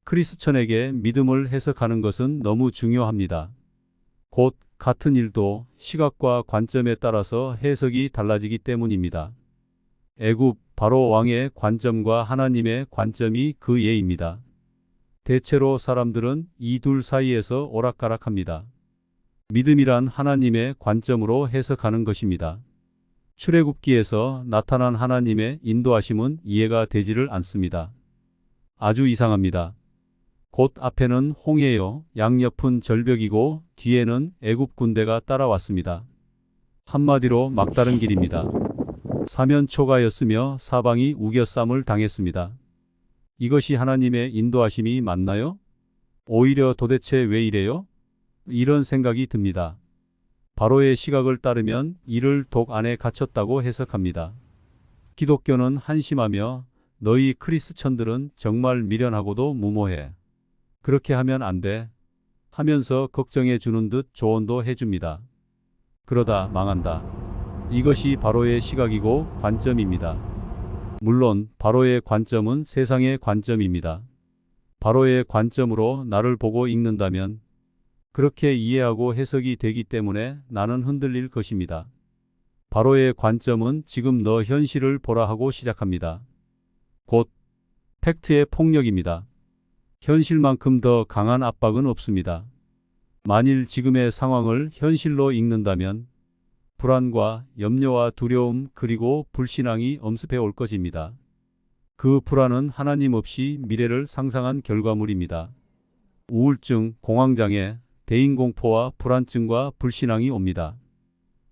크리스천에게 믿음을 해석하는 것은 너무 중요합니다. 곧 같은 일도 시각과 관점에 따라서 해석이 달라지기 때문입니다. 애굽 바로 왕의 관점과 하나님의 관점이 그 예입니다. 대체로 사람들은 이 둘 사이에서 오락가락합니다. 믿음이란 하나님의 관점으로 해석하는 것입니다. 출애굽기에서 나타난 하나님의 인도하심은 이해가 되지를 않습니다. 아주 이상합니다. 곧 앞에는 홍해요, 양옆은 절벽이고 뒤에는 애굽 군대가 따라왔습니다. 한마디로 막다른 길입니다. 사면초가였으며 사방이 우겨쌈을 당했습니다. 이것이 하나님의 인도하심이 맞나요? 오히려 도대체 왜 이래요? 이런 생각이 듭니다. 바로의 시각을 따르면 이를 독 안에 갇혔다고 해석합니다. 기독교는 한심하며 너희 크리스천들은 정말 미련하고도 무모해. 그렇게 하면 안 돼. 하면서 걱정해 주는 듯 조언도 해줍니다. 그러다 망한다. 이것이 바로의 시각이고 관점입니다. 물론 바로의 관점은 세상의 관점입니다. 바로의 관점으로 나를 보고 읽는다면 그렇게 이해하고 해석이 되기 때문에 나는 흔들릴 것입니다. 바로의 관점은 지금 너 현실을 보라 하고 시작합니다. 곧 팩트의 폭력입니다. 현실만큼 더 강한 압박은 없습니다. 만일 지금의 상황을 현실로 읽는다면 불안과 염려와 두려움 그리고 불신앙이 엄습해 올 것입니다. 그 불안은 하나님 없이 미래를 상상한 결과물입니다. 우울증, 공황장애, 대인공포와 불안증과 불신앙이 옵니다.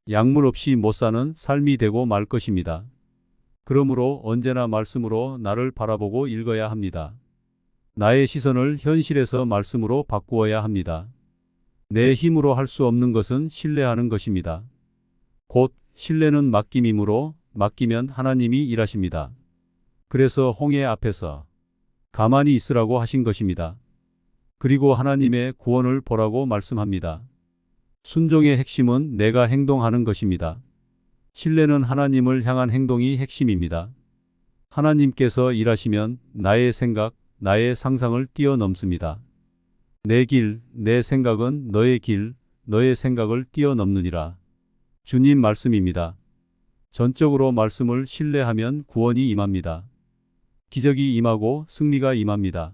약물 없이 못 사는 삶이 되고 말 것입니다. 그러므로 언제나 말씀으로 나를 바라보고 읽어야 합니다. 나의 시선을 현실에서 말씀으로 바꾸어야 합니다. 내 힘으로 할 수 없는 것은 신뢰하는 것입니다. 곧 신뢰는 맡김이므로 맡기면 하나님이 일하십니다. 그래서 홍해 앞에서 가만히 있으라고 하신 것입니다. 그리고 하나님의 구원을 보라고 말씀합니다. 순종의 핵심은 내가 행동하는 것입니다. 신뢰는 하나님을 향한 행동이 핵심입니다. 하나님께서 일하시면 나의 생각, 나의 상상을 뛰어넘습니다. 내 길, 내 생각은 너의 길, 너의 생각을 뛰어넘느니라. 주님 말씀입니다. 전적으로 말씀을 신뢰하면 구원이 임합니다. 기적이 임하고 승리가 임합니다.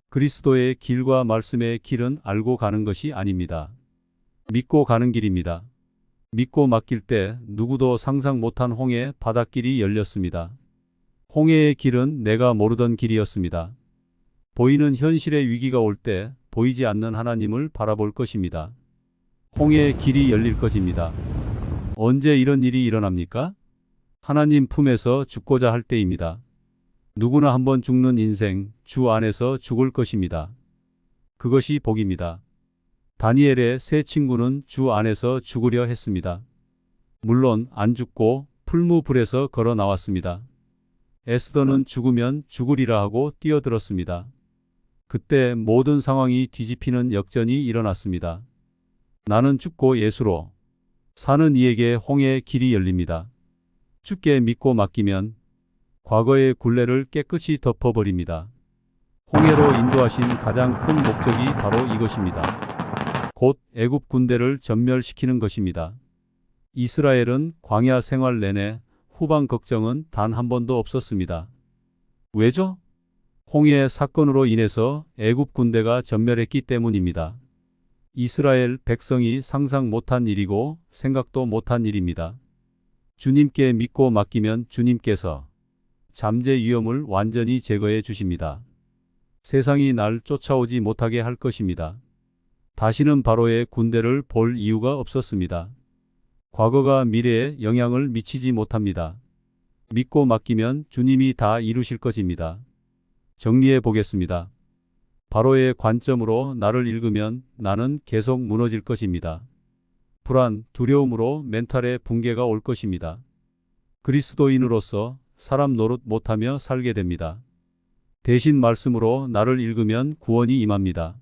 그리스도의 길과 말씀의 길은 알고 가는 것이 아닙니다. 믿고 가는 길입니다. 믿고 맡길 때 누구도 상상 못한 홍해 바닷길이 열렸습니다. 홍해의 길은 내가 모르던 길이었습니다. 보이는 현실의 위기가 올 때 보이지 않는 하나님을 바라볼 것입니다. 홍해의 길이 열릴 것입니다. 언제 이런 일이 일어납니까? 하나님 품에서 죽고자 할 때입니다. 누구나 한번 죽는 인생, 주 안에서 죽을 것입니다. 그것이 복입니다. 다니엘의 세 친구는 주 안에서 죽으려 했습니다. 물론 안 죽고 풀무불에서 걸어 나왔습니다. 에스더는 죽으면 죽으리라 하고 뛰어들었습니다. 그때 모든 상황이 뒤집히는 역전이 일어났습니다. 나는 죽고 예수로 사는 이에게 홍해의 길이 열립니다. 주께 믿고 맡기면 과거의 굴레를 깨끗이 덮어버립니다. 홍해로 인도하신 가장 큰 목적이 바로 이것입니다. 곧 애굽 군대를 전멸시키는 것입니다. 이스라엘은 광야 생활 내내 후방 걱정은 단 한 번도 없었습니다. 왜죠? 홍해 사건으로 인해서 애굽 군대가 전멸했기 때문입니다. 이스라엘 백성이 상상 못한 일이고 생각도 못한 일입니다. 주님께 믿고 맡기면 주님께서 잠재 위험을 완전히 제거해 주십니다. 세상이 날 쫓아오지 못하게 할 것입니다. 다시는 바로의 군대를 볼 이유가 없었습니다. 과거가 미래에 영향을 미치지 못합니다. 믿고 맡기면 주님이 다 이루실 것입니다. 정리해 보겠습니다. 바로의 관점으로 나를 읽으면 나는 계속 무너질 것입니다. 불안, 두려움으로 멘탈에 붕괴가 올 것입니다. 그리스도인으로서 사람 노릇 못하며 살게 됩니다. 대신 말씀으로 나를 읽으면 구원이 임합니다.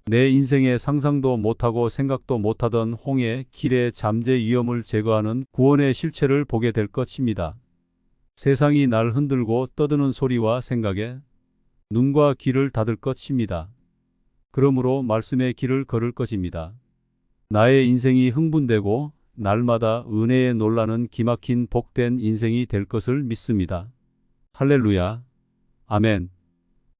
내 인생의 상상도 못하고 생각도 못하던 홍해 길의 잠재 위험을 제거하는 구원의 실체를 보게 될 것입니다. 세상이 날 흔들고 떠드는 소리와 생각에 눈과 귀를 닫을 것입니다. 그러므로 말씀의 길을 걸을 것입니다. 나의 인생이 흥분되고 날마다 은혜에 놀라는 기막힌 복된 인생이 될 것을 믿습니다. 할렐루야. 아멘.